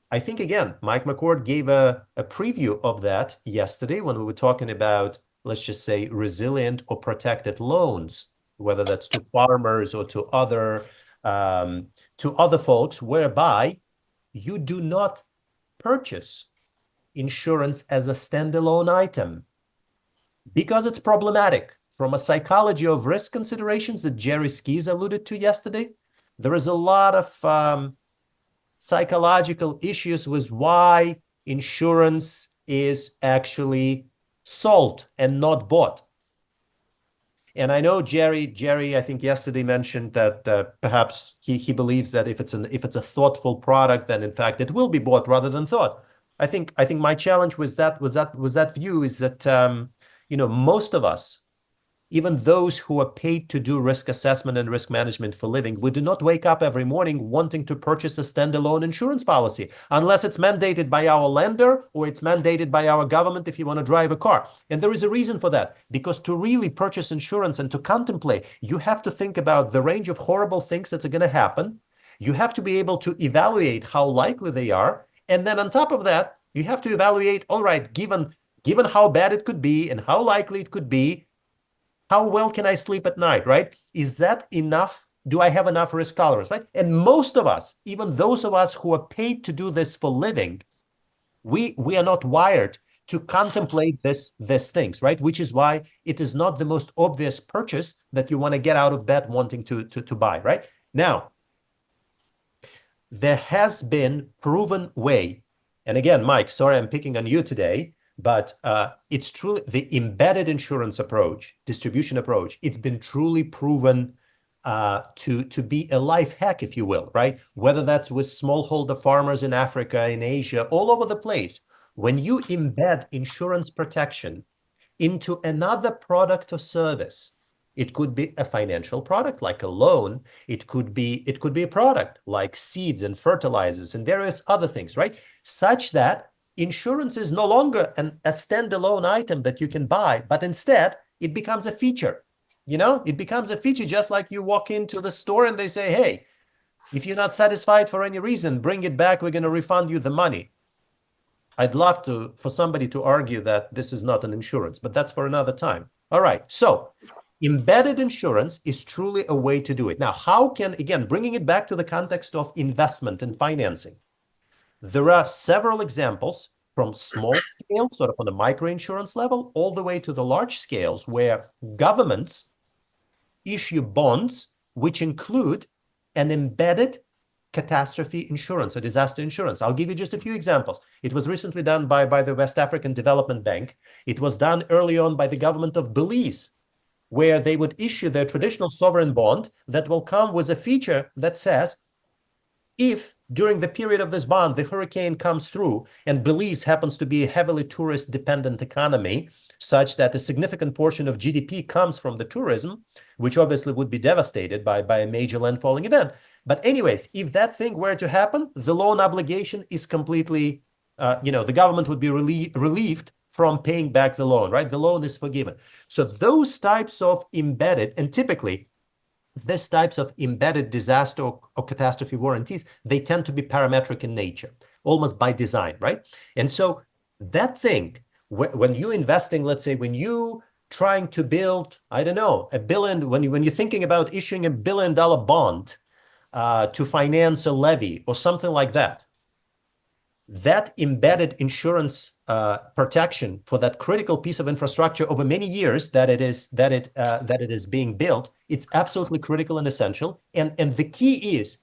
I think, again, Mike McCord gave a preview of that yesterday when we were talking about, let's just say, resilient or protected loans, whether that's to farmers or to other folks, whereby you do not purchase insurance as a standalone item because it's problematic. From a psychology of risk considerations that Jerry Skies alluded to yesterday, there is a lot of psychological issues with why insurance is actually sold and not bought. And I know Jerry, I think yesterday mentioned that perhaps he believes that if it's a thoughtful product, then in fact it will be bought rather than thought. I think my challenge was that view is that most of us, even those who are paid to do risk assessment and risk management for living, we do not wake up every morning wanting to purchase a standalone insurance policy unless it's mandated by our lender or it's mandated by our government if you want to drive a car. And there is a reason for that, because to really purchase insurance and to contemplate, you have to think about the range of horrible things that's going to happen. You have to be able to evaluate how likely they are. And then on top of that, you have to evaluate, all right, given how bad it could be and how likely it could be, how well can I sleep at night, right? Is that enough? Do I have enough risk tolerance, right? And most of us, even those of us who are paid to do this for living, we are not wired to contemplate these things, right? Which is why it is not the most obvious purchase that you want to get out of bed wanting to buy, right? Now, there has been proven way, and again, Mike, sorry I'm picking on you today, but it's truly the embedded insurance approach, distribution approach. It's been truly proven to be a life hack, if you will, right? Whether that's with smallholder farmers in Africa, in Asia, all over the place. When you embed insurance protection into another product or service, it could be a financial product like a loan. It could be a product like seeds and fertilizers and various other things, right? Such that insurance is no longer a standalone item that you can buy, but instead it becomes a feature. It becomes a feature, just like you walk into the store and they say, hey, if you're not satisfied for any reason, bring it back. We're going to refund you the money. I'd love for somebody to argue that this is not an insurance, but that's for another time. All right. So embedded insurance is truly a way to do it. Now, how can, again, bringing it back to the context of investment and financing, there are several examples from small scale, sort of on the microinsurance level, all the way to the large scales where governments issue bonds which include an embedded catastrophe insurance or disaster insurance. I'll give you just a few examples. It was recently done by the West African Development Bank. It was done early on by the government of Belize, where they would issue their traditional sovereign bond that will come with a feature that says, if during the period of this bond, the hurricane comes through and Belize happens to be a heavily tourist-dependent economy, such that a significant portion of GDP comes from the tourism, which obviously would be devastated by a major landfalling event. But anyways, if that thing were to happen, the loan obligation is completely, the government would be relieved from paying back the loan, right? The loan is forgiven. So those types of embedded, and typically, these types of embedded disaster or catastrophe warranties, they tend to be parametric in nature, almost by design, right? And so that thing, when you're investing, let's say, when you trying to build, I don't know, $1 billion, when you're thinking about issuing $1 billion bond to finance a levee or something like that, that embedded insurance protection for that critical piece of infrastructure over many years that it is being built, it's absolutely critical and essential. And the key is,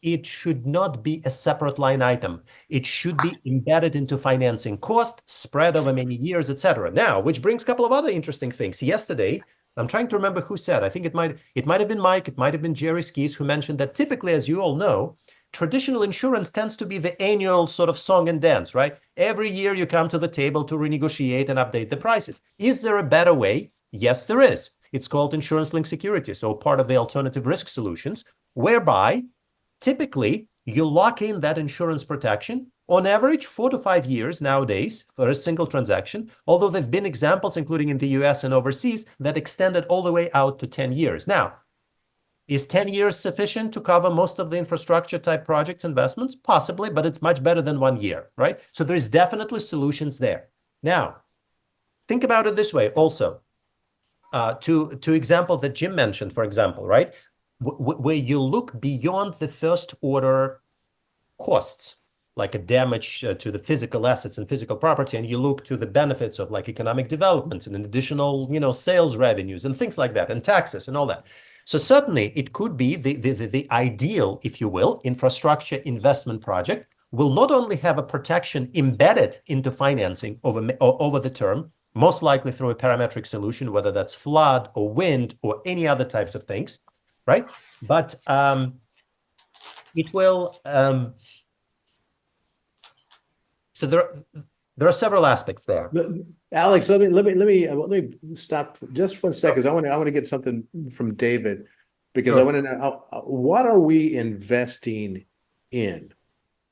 it should not be a separate line item. It should be embedded into financing cost, spread over many years, etc. Now, which brings a couple of other interesting things. Yesterday, I'm trying to remember who said, I think it might have been Mike, it might have been Jerry Skis, who mentioned that typically, as you all know, traditional insurance tends to be the annual sort of song and dance, right? Every year you come to the table to renegotiate and update the prices. Is there a better way? Yes, there is. It's called insurance-linked securities, so part of the alternative risk solutions, whereby typically you lock in that insurance protection on average 4 to 5 years nowadays for a single transaction, although there have been examples, including in the US and overseas, that extended all the way out to 10 years. Now, is 10 years sufficient to cover most of the infrastructure type projects investments? Possibly, but it's much better than 1 year, right? So there's definitely solutions there. Now, think about it this way also. To example that Jim mentioned, for example, right? Where you look beyond the first order costs, like a damage to the physical assets and physical property, and you look to the benefits of like economic development and additional, sales revenues and things like that, and taxes and all that. So certainly it could be the ideal, if you will, infrastructure investment project will not only have a protection embedded into financing over the term, most likely through a parametric solution, whether that's flood or wind or any other types of things, right? But it will. So there are several aspects there. Alex, let me stop for just 1 second. I want to get something from David, because I Sure. want to know what are we investing in?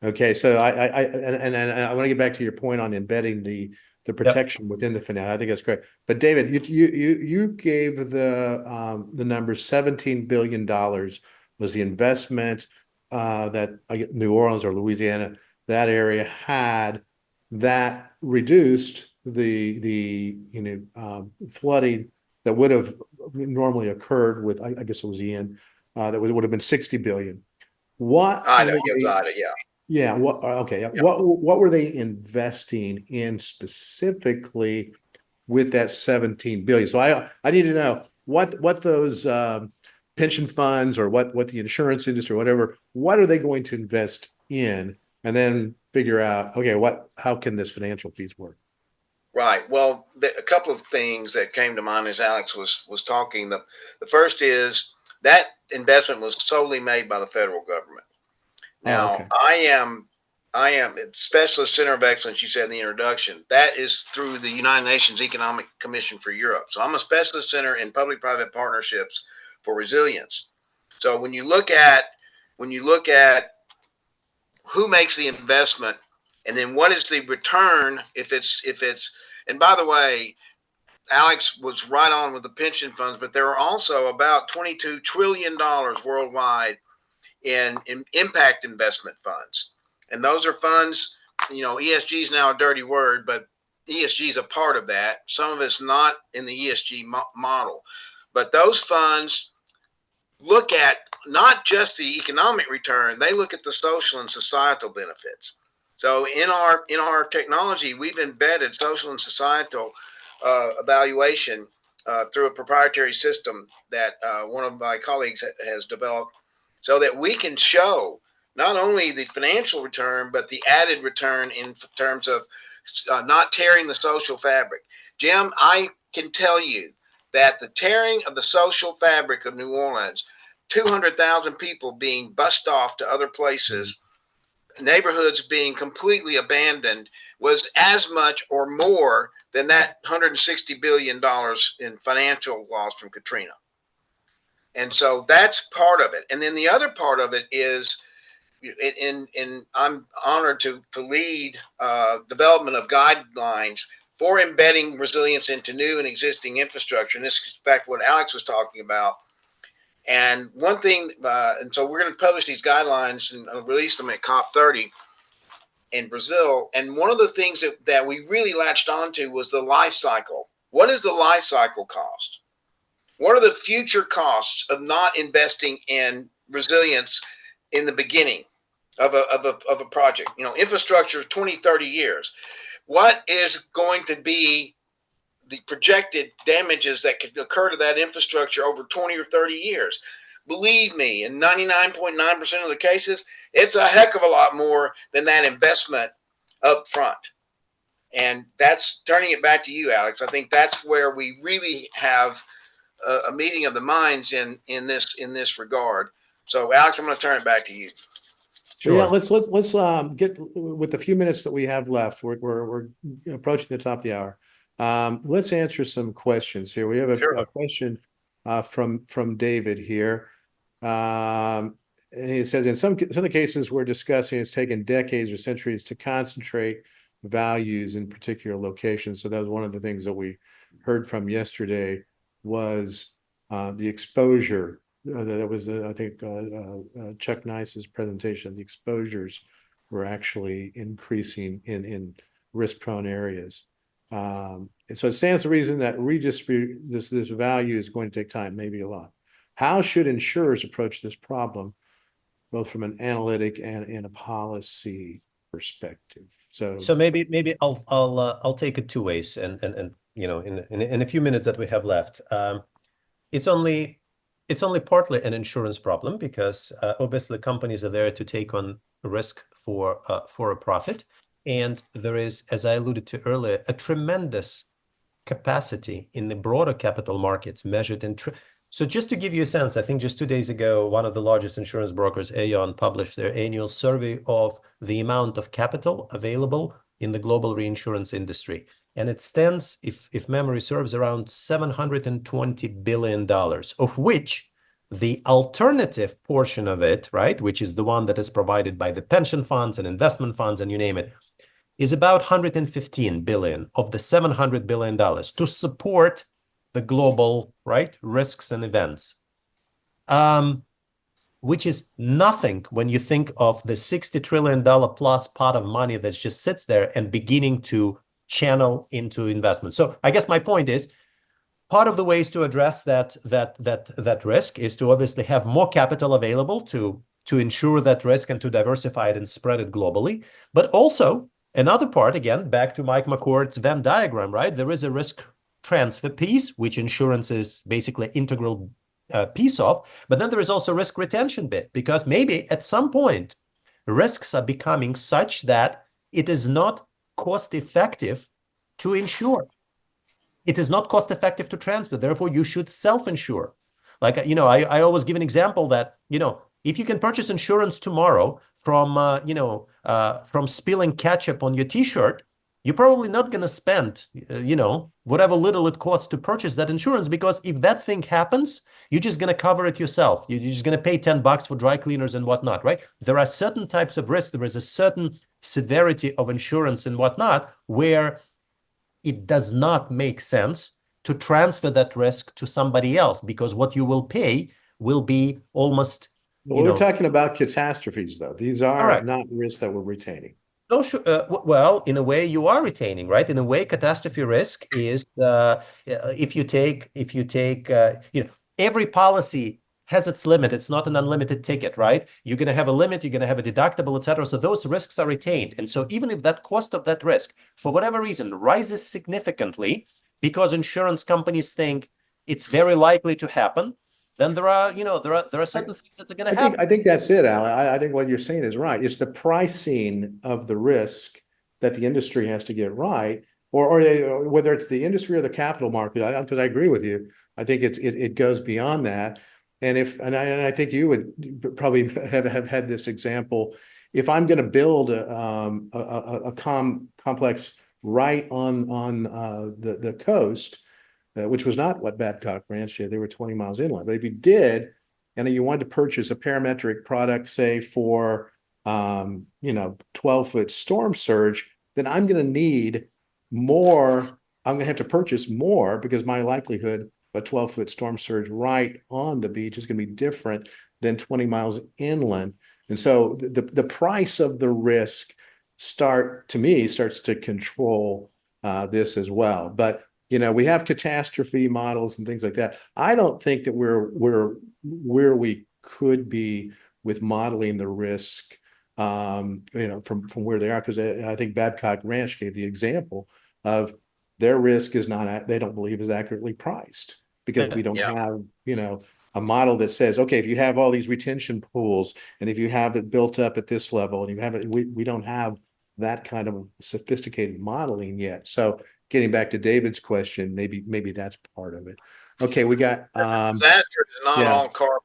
Okay, so and I want to get back to your point on embedding the protection within the finance. I think that's great. But David, you gave the number $17 billion was the investment that New Orleans or Louisiana, that area had, that reduced the flooding that would have normally occurred with, I guess it was Ian, that would have been 60 billion. What Ida, were yeah, it was Ida, yeah. yeah, okay. Yeah. What were they investing in specifically with that 17 billion? So I need to know what those pension funds or what the insurance industry, whatever, what are they going to invest in, and then figure out, okay, how can this financial piece work? Right. Well, a couple of things that came to mind as Alex was talking. The first is that investment was solely made by the federal government. Oh, Now, okay. I am a Specialist Center of Excellence, you said in the introduction. That is through the United Nations Economic Commission for Europe. So I'm a Specialist Center in Public-Private Partnerships for Resilience. So when you look at who makes the investment, and then what is the return if it's and by the way, Alex was right on with the pension funds, but there are also about $22 trillion worldwide in impact investment funds. And those are funds, ESG is now a dirty word, but ESG is a part of that. Some of it's not in the ESG model. But those funds look at not just the economic return, they look at the social and societal benefits. So in our technology, we've embedded social and societal evaluation through a proprietary system that one of my colleagues has developed, so that we can show not only the financial return, but the added return in terms of not tearing the social fabric. Jim, I can tell you that the tearing of the social fabric of New Orleans, 200,000 people being bussed off to other places, neighborhoods being completely abandoned, was as much or more than that $160 billion in financial loss from Katrina. And so that's part of it. And then the other part of it is, I'm honored to lead development of guidelines for embedding resilience into new and existing infrastructure. And this is, in fact, what Alex was talking about. And one thing, and so we're going to publish these guidelines and release them at COP30 in Brazil. And one of the things that we really latched onto was the life cycle. What is the life cycle cost? What are the future costs of not investing in resilience in the beginning of a project? Infrastructure, 20, 30 years. What is going to be the projected damages that could occur to that infrastructure over 20 or 30 years? Believe me, in 99.9% of the cases, it's a heck of a lot more than that investment up front. And that's turning it back to you, Alex. I think that's where we really have a meeting of the minds in this regard. So, Alex, I'm going to turn it back to you. Sure. Yeah, let's get with the few minutes that we have left. We're approaching the top of the hour. Let's answer some questions here. We have a question from David here. And he says, in some of the cases we're discussing, it's taken decades or centuries to concentrate values in particular locations. So that was one of the things that we heard from yesterday, was the exposure. That was, I think, Chuck Nice's presentation. The exposures were actually increasing in risk-prone areas. And so it stands to reason that redistribute this value is going to take time, maybe a lot. How should insurers approach this problem, both from an analytic and a policy perspective? So maybe I'll take it two ways, and in a few minutes that we have left, it's only partly an insurance problem, because obviously companies are there to take on risk for a profit, and there is, as I alluded to earlier, a tremendous capacity in the broader capital markets measured in so just to give you a sense, I think just 2 days ago, one of the largest insurance brokers, Aon, published their annual survey of the amount of capital available in the global reinsurance industry. And it stands, if memory serves, around $720 billion, of which the alternative portion of it, right, which is the one that is provided by the pension funds and investment funds and you name it, is about 115 billion of the $700 billion to support the global, right, risks and events, which is nothing when you think of the $60 trillion plus pot of money that just sits there and beginning to channel into investment. So I guess my point is, part of the ways to address that risk is to obviously have more capital available to insure that risk and to diversify it and spread it globally. But also another part, again, back to Mike McCourt's Venn diagram, right? There is a risk transfer piece, which insurance is basically an integral piece of, but then there is also risk retention bit, because maybe at some point risks are becoming such that it is not cost effective to insure. It is not cost effective to transfer. Therefore, you should self-insure. Like, I always give an example that, if you can purchase insurance tomorrow from spilling ketchup on your t-shirt, you're probably not going to spend, whatever little it costs to purchase that insurance, because if that thing happens, you're just going to cover it yourself. You're just going to pay $10 for dry cleaners and whatnot, right? There are certain types of risks. There is a certain severity of insurance and whatnot where it does not make sense to transfer that risk to somebody else, because what you will pay will be almost, We're talking about catastrophes, though. These are Correct. not risks that we're retaining. No, sure. Well, in a way, you are retaining, right? In a way, catastrophe risk is if you take every policy has its limit. It's not an unlimited ticket, right? You're going to have a limit. You're going to have a deductible, etc. So those risks are retained. And so even if that cost of that risk, for whatever reason, rises significantly because insurance companies think it's very likely to happen, then there are certain things that are going to happen. I think that's it, Al. I think what you're saying is right. It's the pricing of the risk that the industry has to get right, or whether it's the industry or the capital market. Because I agree with you. I think it goes beyond that. And I think you would probably have had this example. If I'm going to build a complex right on the coast, which was not what Babcock Ranch did. They were 20 miles inland. But if you did, and you wanted to purchase a parametric product, say for 12-foot storm surge, then I'm going to need more. I'm going to have to purchase more, because my likelihood of a 12-foot storm surge right on the beach is going to be different than 20 miles inland. And so the price of the risk starts to control this as well. But we have catastrophe models and things like that. I don't think that we're where we could be with modeling the risk, from where they are, because I think Babcock Ranch gave the example of their risk is not, they don't believe is accurately priced, because we don't have, a model that says, okay, if you have all these retention pools and if you have it built up at this level and you have it, we don't have that kind of sophisticated modeling yet. So getting back to David's question, maybe that's part of it. Okay, we got disaster is not all carbon.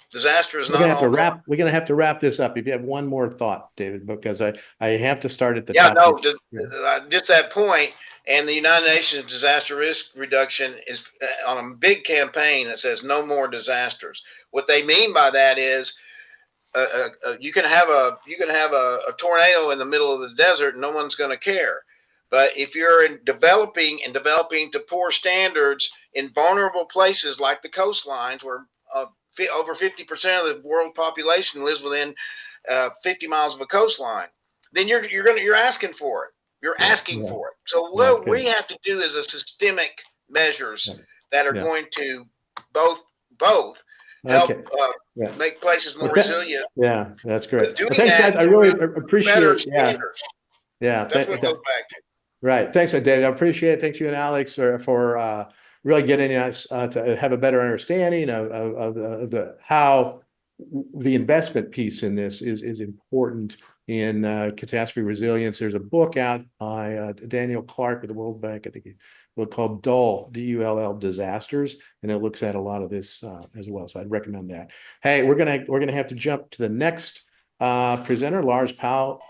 Disaster is not all carbon. We're gonna have to wrap this up. If you have one more thought, David, because I have to start at the top. No, just that point. And the United Nations Disaster Risk Reduction is on a big campaign that says no more disasters. What they mean by that is you can have a tornado in the middle of the desert and no one's going to care. But if you're developing to poor standards in vulnerable places like the coastlines, where over 50% of the world population lives within 50 miles of a coastline, then you're asking for it. You're asking for it. So what we have to do is a systemic measures that are going to both help make places more resilient. Yeah, that's great. Well, thanks, guys. I really appreciate it. Yeah, that's what it goes back to. Right. Thanks, David. I appreciate it. Thanks you and Alex for really getting us to have a better understanding of how the investment piece in this is important in catastrophe resilience. There's a book out by Daniel Clark of the World Bank. I think he book called Dull, D-U-L-L, Disasters, and it looks at a lot of this as well. So I'd recommend that. Hey, we're gonna have to jump to the next presenter, Lars Powell